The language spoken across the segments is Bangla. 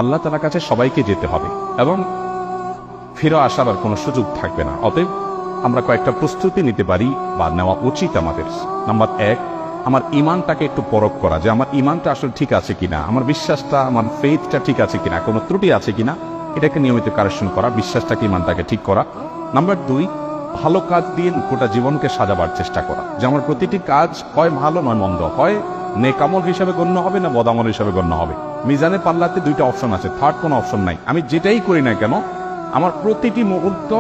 আল্লাহ তাআলার কাছে সবাইকে যেতে হবে এবং ফিরে আসার আর কোনো সুযোগ থাকবে না। অতএব আমরা কয়েকটা প্রস্তুতি নিতে পারি বা নেওয়া উচিত আমাদের। নাম্বার 1, আমার ইমানটাকে একটু পরখ করা, যে আমার ইমানটা আসলে ঠিক আছে কিনা, আমার বিশ্বাসটা, আমার ফেথটা ঠিক আছে কিনা, কোনো ত্রুটি আছে কিনা, এটাকে নিয়মিত কারেকশন করা, বিশ্বাসটাকে, ইমানটাকে ঠিক করা। নাম্বার 2, ভালো কাজ দিয়ে গোটা জীবনকে সাজাবার চেষ্টা করা, যে আমার প্রতিটি কাজ হয় ভালো নয় মন্দ, হয় নেকামল হিসাবে গণ্য হবে না বদামল হিসাবে গণ্য হবে। মিজানে পাল্লাতে দুইটা অপশন আছে, থার্ড কোনো অপশন নাই। আমি যেটাই করি না কেন আমার প্রতিটি মুহূর্ত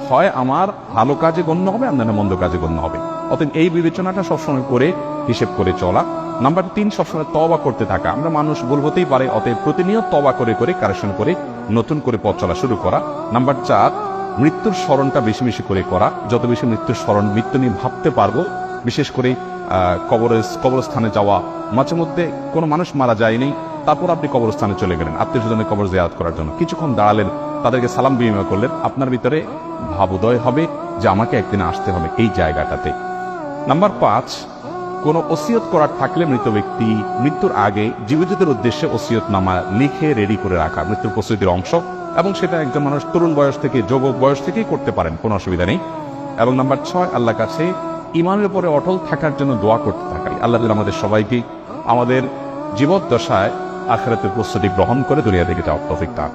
হয় আমার ভালো কাজে গণ্য হবে, আপনার মন্দ কাজে গণ্য হবে। অতএব এই বিবেচনাটা সবসময় করে হিসেব করে চলা। নাম্বার 3, সবসময় তওবা করতে থাকা। আমরা মানুষ ভুল হতেই পারে, অতএব প্রতিনিয়ত তওবা করে করে কারেকশন করে নতুন করে পথ চলা শুরু করা। নাম্বার 4, মৃত্যুর স্মরণটা বেশি বেশি করে করা। যত বেশি মৃত্যুর স্মরণ, মৃত্যু নিয়ে ভাবতে পারবো, বিশেষ করে কবরস্থানে যাওয়া। মাঝে মধ্যে কোনো মানুষ মারা যায়নি, তারপর আপনি কবরস্থানে চলে গেলেন আত্মীয় স্বজনের কবর জিয়ারত করার জন্য, কিছুক্ষণ দাঁড়ালেন, তাদেরকে সালাম বিনিময় করলেন, আপনার ভিতরে ভাবোদয় হবে যে আমাকে একদিন আসতে হবে এই জায়গাটাতে। নাম্বার 5, কোনো ওসিয়ত করার থাকলে মৃত ব্যক্তি মৃত্যুর আগে জীবিতদের উদ্দেশ্যে ওসিয়তনামা লিখে রেডি করে রাখা, মৃত্যুর প্রস্তুতির অংশ। এবং সেটা একজন মানুষ তরুণ বয়স থেকে যুবক বয়স থেকেই করতে পারেন, কোনো অসুবিধা নেই। এবং নাম্বার 6, আল্লাহর কাছে ইমানের উপরে অটল থাকার জন্য দোয়া করতে থাকাই। আল্লাহ আমাদের সবাইকে আমাদের জীবদ্দশায় আখিরাতের প্রস্তুতি গ্রহণ করে দুনিয়া থেকে যাওয়ার তৌফিক দান।